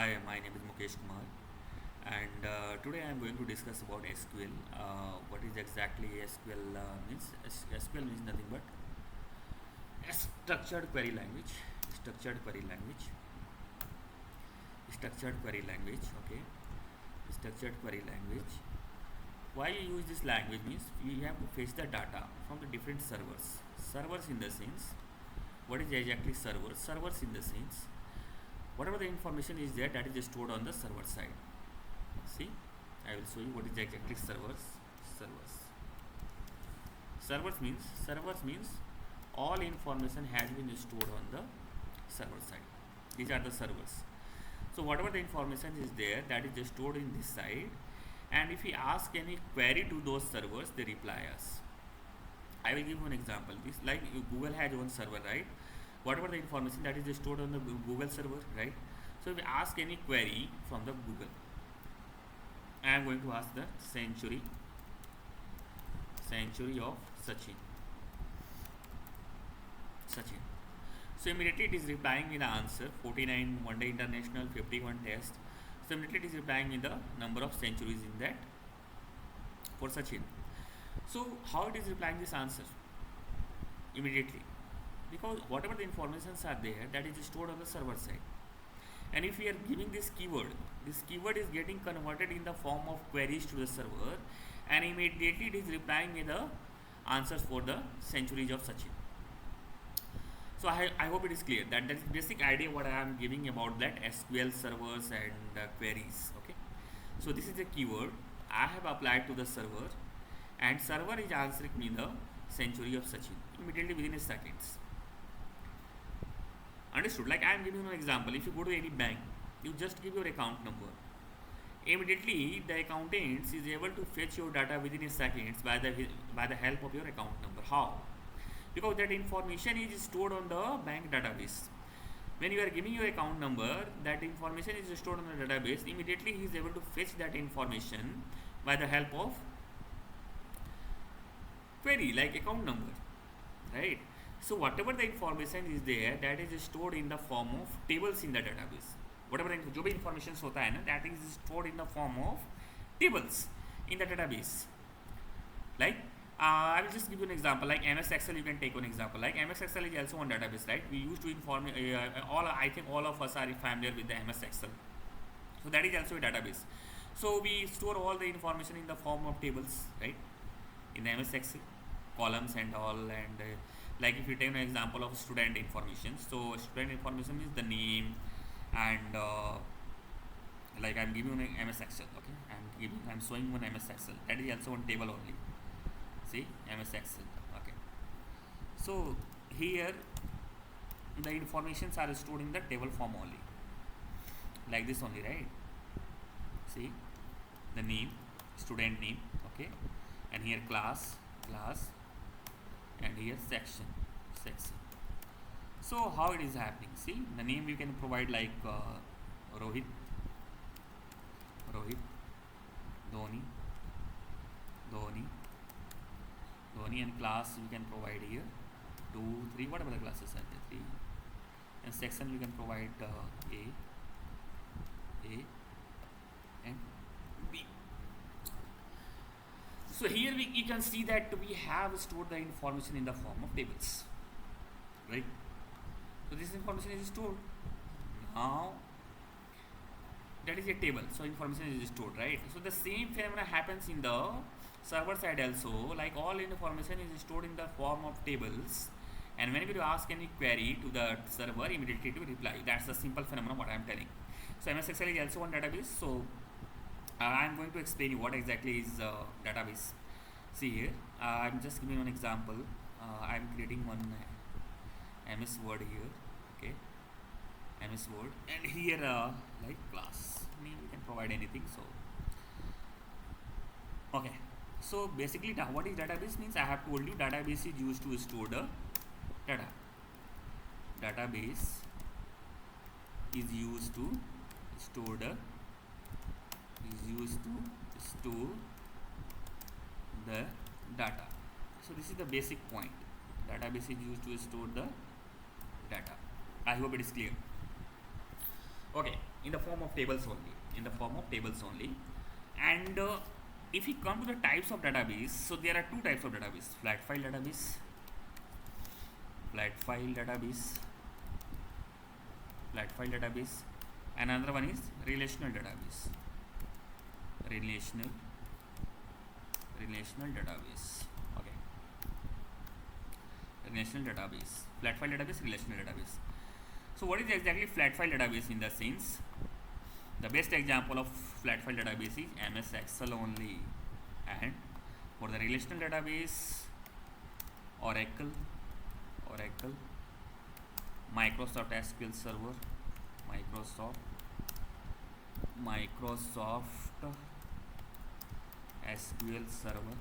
Hi, my name is Mukesh Kumar, and today I am going to discuss about SQL. What is exactly SQL means? SQL means nothing but a structured query language. Structured query language. Structured query language. Okay. Structured query language. Why you use this language means we have to fetch the data from the different servers. Servers in the sense, what is exactly servers? Servers in the sense, whatever the information is there that is stored on the server side. See, I will show you what is exactly servers. Servers means all information has been stored on the server side. These are the servers. So whatever the information is there that is stored in this side, and if we ask any query to those servers, they reply us. I will give you an example. This like Google has one server, right? Whatever the information that is stored on the Google server, right? So if we ask any query from the Google, I am going to ask the century of Sachin. So immediately it is replying with the answer 49 one day international, 51 test. So immediately it is replying with the number of centuries in that for Sachin. So how it is replying this answer? Immediately, because whatever the informations are there that is stored on the server side, and if we are giving this keyword is getting converted in the form of queries to the server, and immediately it is replying with the answers for the centuries of Sachin. So I hope it is clear that is basic idea what I am giving about that SQL servers and queries. Okay, so this is a keyword I have applied to the server, and server is answering me the century of Sachin immediately within a seconds. Understood? Like I am giving you an example. If you go to any bank, you just give your account number. Immediately the accountant is able to fetch your data within a seconds by the help of your account number. How? Because that information is stored on the bank database. When you are giving your account number, that information is stored on the database. Immediately he is able to fetch that information by the help of query like account number, right? So whatever the information is there that is stored in the form of tables in the database. Whatever जो भी information होता है ना, that is stored in the form of tables in the database. Like I will just give you an example. Like MS Excel, you can take one example. Like MS Excel is also one database, right? We used to inform I think all of us are familiar with the MS Excel. So that is also a database. So we store all the information in the form of tables, right? In the MS Excel, columns and all, and like if you take an example of student information, so student information is the name, and like I'm giving you an MS Excel. Okay, I'm showing one MS Excel, that is also one table only. See, MS Excel. Okay, so here the informations are stored in the table form only, like this only, right? See, the name, student name. Okay, and here class, and here section. So how it is happening? See, the name you can provide like Rohit, Dhoni, and class you can provide here 2, 3, whatever the classes are there, 3, and section you can provide A and B. So here you can see that we have stored the information in the form of tables, right? So this information is stored. Now that is a table, so information is stored, right? So the same phenomenon happens in the server side also. Like all information is stored in the form of tables, and whenever you ask any query to the server, immediately to reply. That's the simple phenomenon what I am telling. So MS Excel is also one database. So I am going to explain you what exactly is database. See here, I am just giving one example. I am creating one MS Word here. Okay, MS Word, and here like class name you can provide anything. So okay, so basically now what is database means? I have told you database is used to store the data. Database is used to store the data. So this is the basic point. Database is used to store the data. I hope it is clear. Okay, in the form of tables only, and if we come to the types of database, so there are two types of database: flat file database, and another one is relational database. Relational database. Okay. Relational database. Flat file database, relational database. So what is exactly flat file database in the sense? The best example of flat file database is MS Excel only, and for the relational database, Oracle, Microsoft SQL Server, Microsoft SQL Server,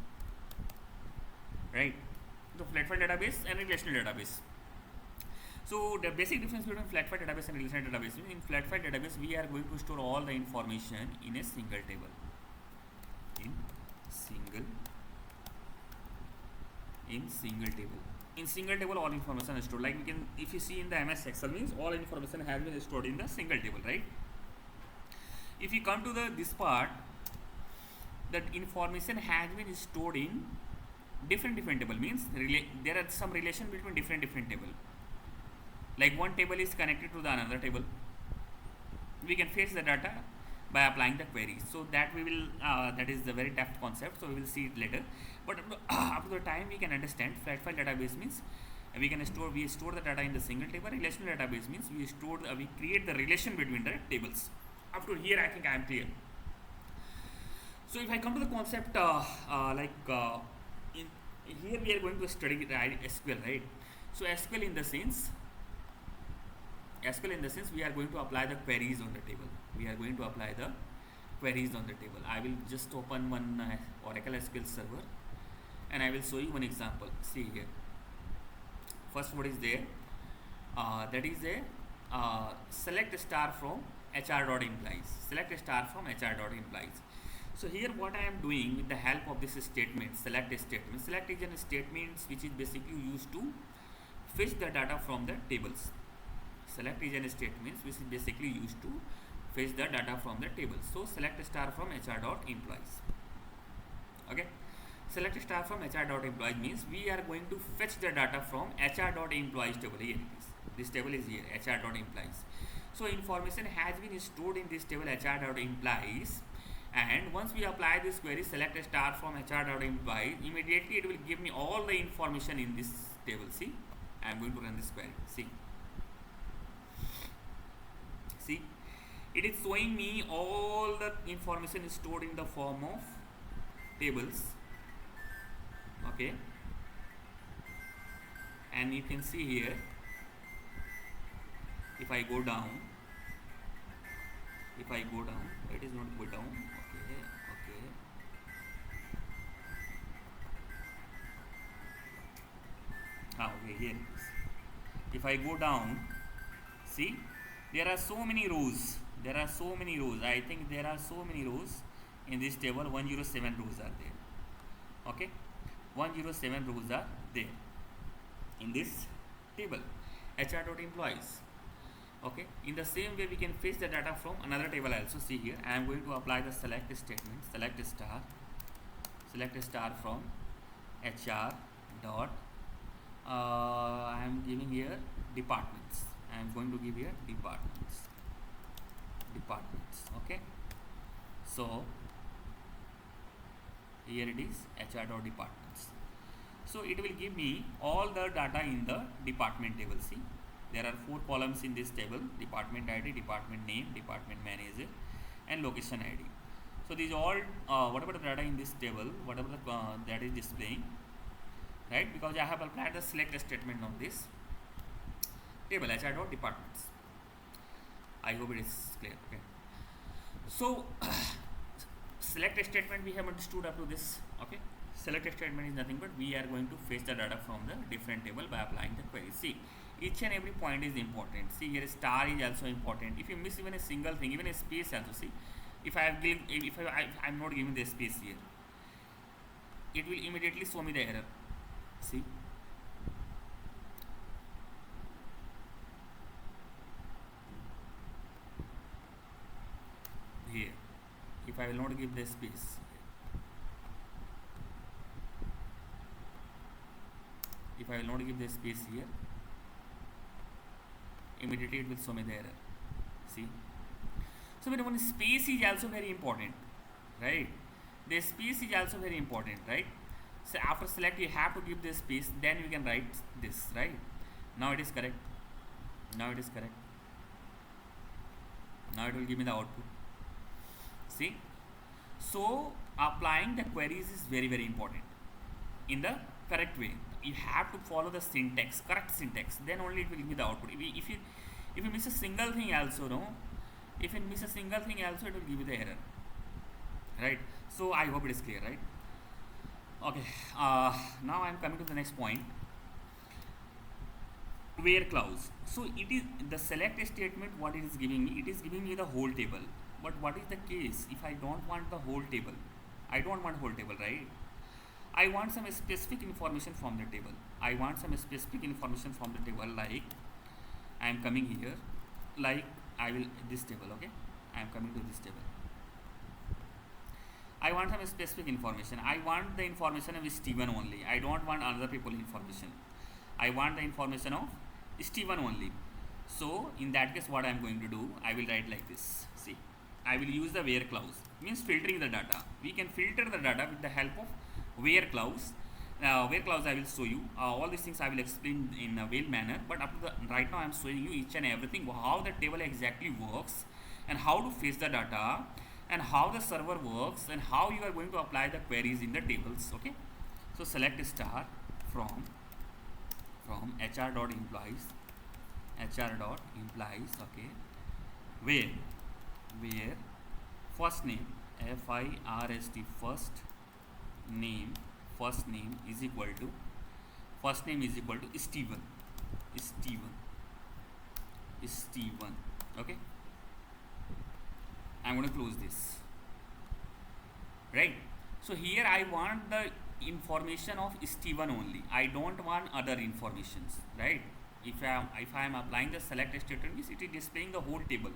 right? So flat file database and relational database. So the basic difference between flat file database and relational database is, in flat file database we are going to store all the information in a single table. In single table all information is stored. Like we can, if you see in the MS Excel, means all information has been stored in the single table, right? If you come to this part, that information has been stored in different table, means there are some relation between different table. Like one table is connected to the another table. We can fetch the data by applying the queries. So that we will, that is the very tough concept. So we will see it later. But up to the time we can understand, flat file database means we store the data in the single table. Relational database means we create the relation between the tables. Up to here, I think I am clear. So if I come to the concept, in here we are going to study SQL, right? So SQL in the sense we are going to apply the queries on the table. I will just open one Oracle SQL Server, and I will show you one example. See here. First, what is there? That is a select star from HR.implies. So here what I am doing with the help of this statement, select is a statement which is basically used to fetch the data from the tables. Select is a statement which is basically used to fetch the data from the tables. So select star from HR.implies. Okay. Select star from HR.implies means we are going to fetch the data from HR.implies table. Here it is. This table is here, HR.implies. So information has been stored in this table HR.implies, and once we apply this query select star from HR.implies, immediately it will give me all the information in this table. See, I am going to run this query. See, it is showing me all the information is stored in the form of tables. Okay, and you can see here, if I go down, it is not go down. Okay, here it is. If I go down, see, there are so many rows. I think there are so many rows in this table. 107 rows are there. Okay, 107 rows are there in this table HR.employees. Okay, in the same way we can fetch the data from another table also. See here, I am going to apply the select statement, select star from HR dot I am giving here departments. I am going to give here departments. Okay, so here it is HR.departments. So it will give me all the data in the department table. See, there are 4 columns in this table: department ID, department name, department manager, and location ID. So these all whatever the data in this table, whatever the, that is displaying, right? Because I have applied the select statement on this table HR.departments. I hope it is clear. Okay, so select statement we have understood up to this. Okay, select statement is nothing but we are going to fetch the data from the different table by applying the query. See, each and every point is important. See here, star is also important. If you miss even a single thing, even a space also, see, if I am not giving the space here, it will immediately show me the error. See, if I will not give the space, if I will not give the space here, immediately it will show me the error. See, so when space is also very important, right? The space is also very important, right? So after select you have to give the space, then you can write this, right? Now it is correct. Now it is correct. Now it will give me the output. See, so applying the queries is very very important in the correct way. You have to follow the syntax, correct syntax, then only it will give me the output. If you miss a single thing also, no, if you miss a single thing also, it will give you the error, right? So I hope it is clear, right? Okay, now I am coming to the next point, where clause. So it is the select statement, what it is giving me, it is giving me the whole table. But what is the case if I don't want the whole table? I don't want whole table, right? I want some specific information from the table. I want some specific information from the table, like I am coming here, like I will this table, okay? I am coming to this table. I want some specific information. I want the information of Steven only. I don't want other people information. I want the information of Steven only. So in that case, what I am going to do, I will write like this. See, I will use the where clause, means filtering the data. We can filter the data with the help of where clause. Where clause I will show you. All these things I will explain in a well manner. But up to the right now I am showing you each and everything, how the table exactly works, and how to fetch the data, and how the server works, and how you are going to apply the queries in the tables. Okay. So select star from hr.employees, okay, where first name, first name is equal to Steven. Okay, I'm going to close this, right? So here I want the information of Steven only. I don't want other informations, right? If I am applying the select statement, it is displaying the whole table.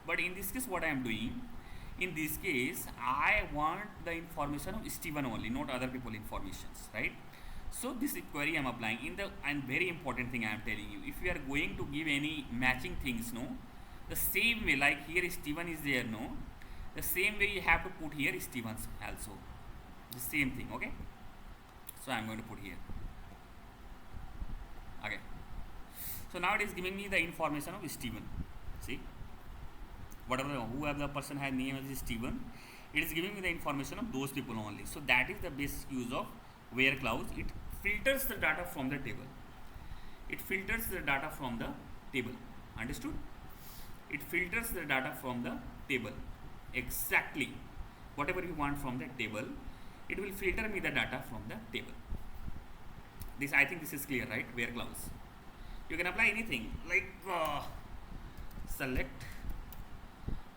But in this case, what I am doing, in this case, I want the information of Steven only, not other people informations, right? So this query I am applying in the, and very important thing I am telling you, if you are going to give any matching things, no, the same way, like here Steven is there, no, the same way you have to put here Steven's also, the same thing. Okay, so I am going to put here. Okay, so now it is giving me the information of Steven. See, whoever the person has name as Steven, it is giving me the information of those people only. So that is the basic use of where clause. It filters the data from the table. Understood? It filters the data from the table. Exactly whatever you want from the table, it will filter me the data from the table. This, I think this is clear, right? Where clause. You can apply anything like select.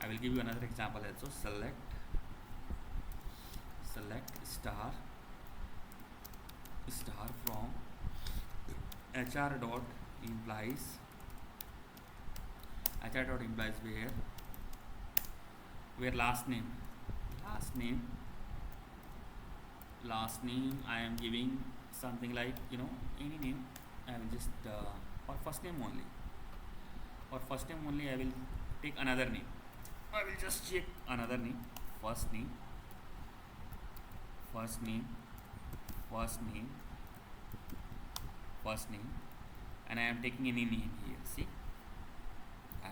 I will give you another example also. Select star from hr.employees where last name I am giving something like, any name. I will just or first name only I will take another name. I will just check another name. First name, and I am taking any name here. See, I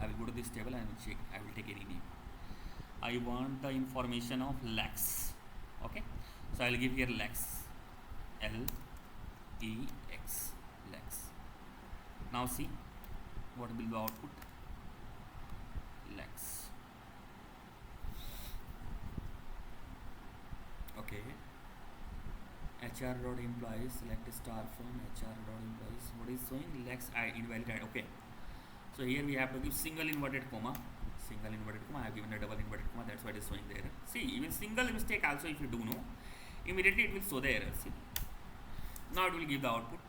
will go to this table and check. I will take any name. I want the information of Lex. Okay, so I will give here Lex, Lex. Now see what will be the output. Lex. Okay, hr.employees, select star from hr.employees. What is showing? Lex invalid. Okay, so here we have to give single inverted comma. I have given a double inverted comma, that's why it is showing the error. See, even single mistake also, if you do know, immediately it will show the error. See, now it will give the output.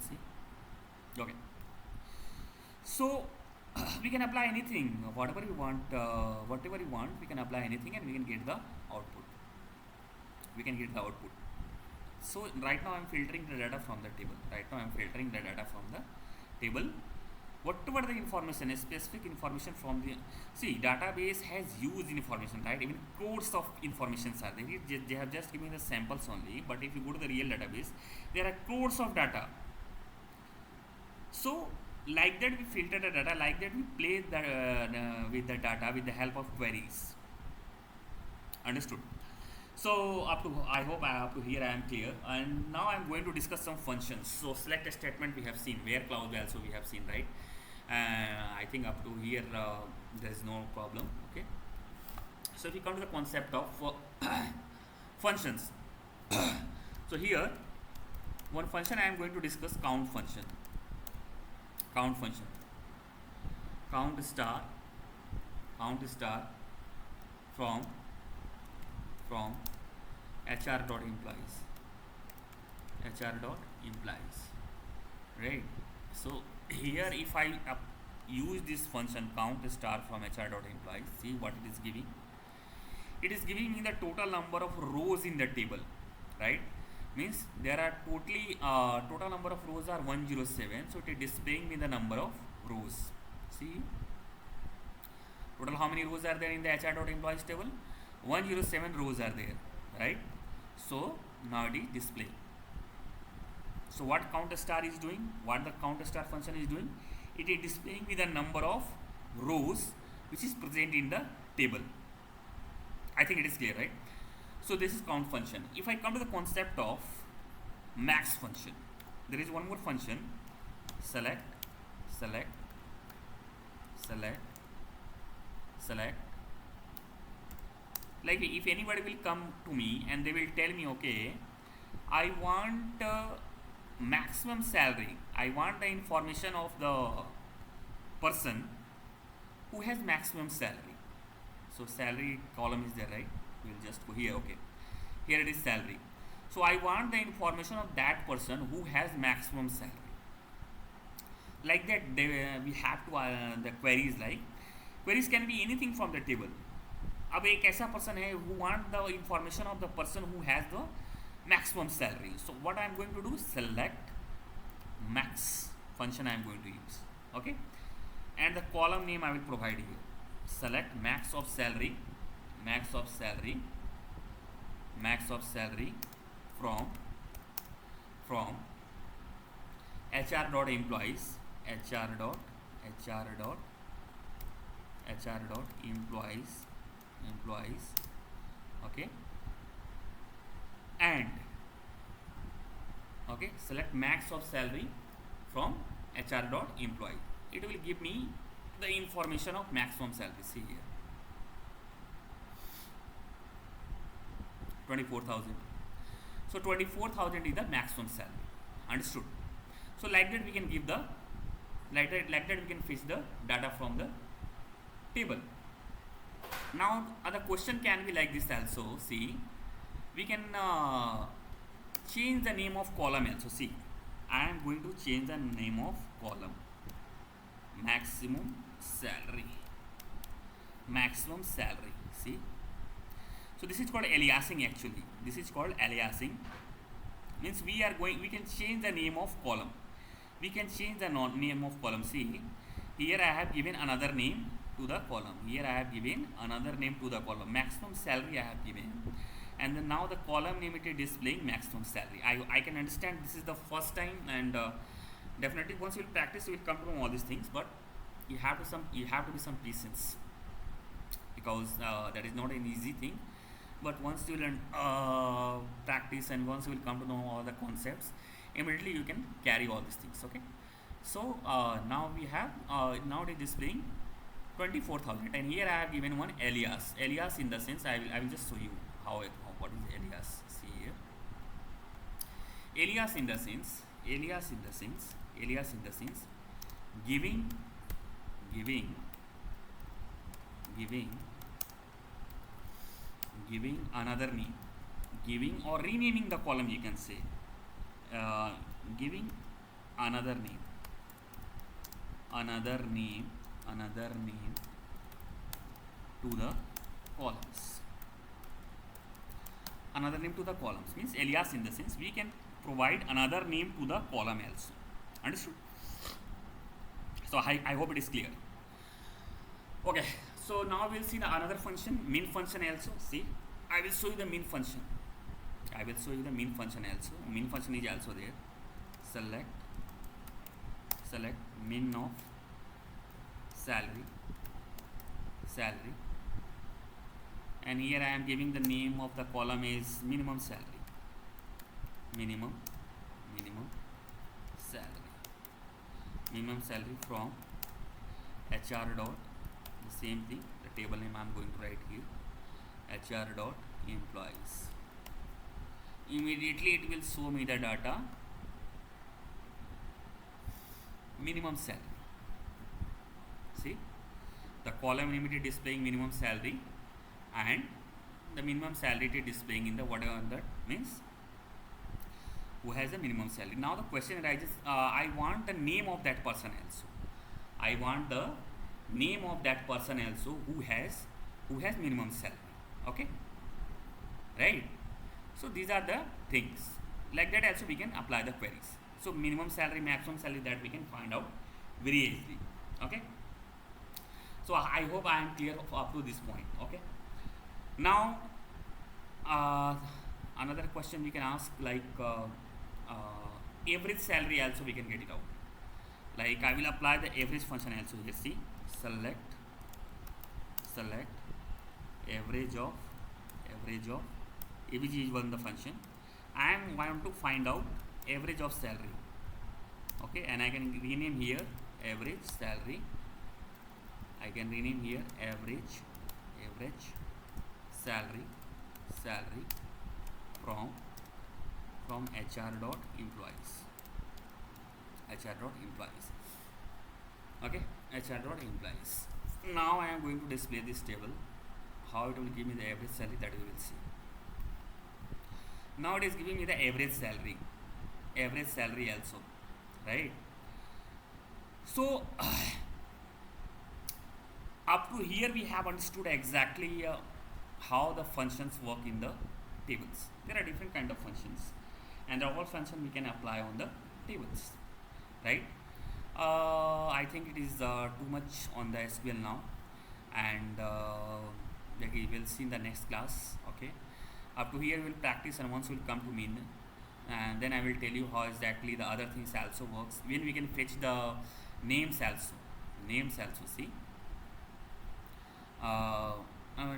See, okay. So we can apply anything, whatever we want, whatever we want, we can apply anything and we can get the output. We can get the output. So right now I'm filtering the data from the table. Right now I'm filtering the data from the table. Whatever the information is, specific information from the, see, database has huge information, right? Even crores of informations are there. They have just given the samples only, but if you go to the real database, there are crores of data. So like that we filter the data, like that we play with the data with the help of queries. Understood? So up to, I hope up to here I am clear, and now I am going to discuss some functions. So select a statement we have seen, where clause also we have seen, right? I think up to here there is no problem. Okay. So if we come to the concept of functions, so here one function I am going to discuss, count function. Count function. Count star from hr.implies, right? So here if I use this function count star from hr.implies, see what it is giving. It is giving me the total number of rows in the table, right? Means there are totally total number of rows are 107, so it is displaying me the number of rows. See, total how many rows are there in the hr.employees table? 107 rows are there, right? So now it is displaying. So what count star is doing, what the count star function is doing, it is displaying me the number of rows which is present in the table. I think it is clear, right? So this is count function. If I come to the concept of max function, there is one more function, select. Like if anybody will come to me and they will tell me, okay, I want maximum salary, I want the information of the person who has maximum salary. So salary column is there, right? We'll just go here. Okay, here it is salary. So I want the information of that person who has maximum salary. Like that we have to the queries, like queries can be anything from the table. अब एक ऐसा person है who want the information of the person who has the maximum salary. So what I am going to do, select max function I am going to use. Okay, and the column name I will provide here. Select max of salary from hr.employees, employees, okay, and okay, select max of salary from hr.employee. It will give me the information of maximum salary. See here, 24,000. So 24,000 is the maximum salary. Understood? So like that we can give the, like that we can fetch the data from the table. Now the question can be like this also. See, we can change the name of column also. See, I am going to change the name of column, maximum salary. See, so this is called aliasing. Actually this is called aliasing. Means we can change the name of column, we can change the name of column. See, here I have given another name to the column, maximum salary I have given, and then now the column name it is displaying maximum salary. I can understand this is the first time, and definitely once you will practice you will come to know all these things, but you have to be some patience, because that is not an easy thing. But once you learn practice, and once you will come to know all the concepts, immediately you can carry all these things. Okay, so now we have now it is displaying 24,000, and here I have given one alias in the sense I will just show you how what is alias. See here, alias in the sense giving another name, giving or renaming the column, you can say, giving another name another name to the columns. Another name to the columns means alias, in the sense we can provide another name to the column also. Understood? So I hope it is clear. Okay, so now we'll see the another function, min function also. See, I will show you the min function. I will show you the min function also. Min function is also there. Select min of salary, and here I am giving the name of the column is minimum salary, minimum salary from HR dot, the same thing, the table name I am going to write here, HR dot employees. Immediately it will show me the data minimum salary. See, the column immediately displaying minimum salary, and the minimum salary it is displaying in the whatever that means who has a minimum salary. Now the question arises, I want the name of that person also. I want the name of that person also who has minimum salary. Okay, right? So these are the things. Like that also we can apply the queries. So minimum salary, maximum salary, that we can find out very easily. Okay. So I hope I am clear up to this point. Okay. Now another question we can ask, like average salary also we can get it out. Like I will apply the average function also here. See, select average of AVG is one the function. I want to find out average of salary. Okay, and I can rename here average salary. I can rename here average salary from HR dot employees. Okay, HR dot employees. Now I am going to display this table. How it will give me the average salary, that we will see. Now it is giving me the average salary also, right? So up to here we have understood exactly how the functions work in the tables. There are different kind of functions, and the all function we can apply on the tables, right? I think it is too much on the SQL now, and we will see in the next class. Okay, up to here we will practice, and once we will come to min, and then I will tell you how exactly the other things also works. When we can fetch the names also. See,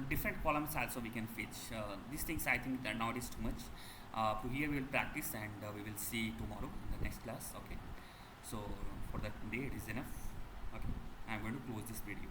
different columns also we can fetch. These things I think that now it is too much. To here we will practice, and we will see tomorrow in the next class. Okay, so for that day it is enough. Okay, I am going to close this video.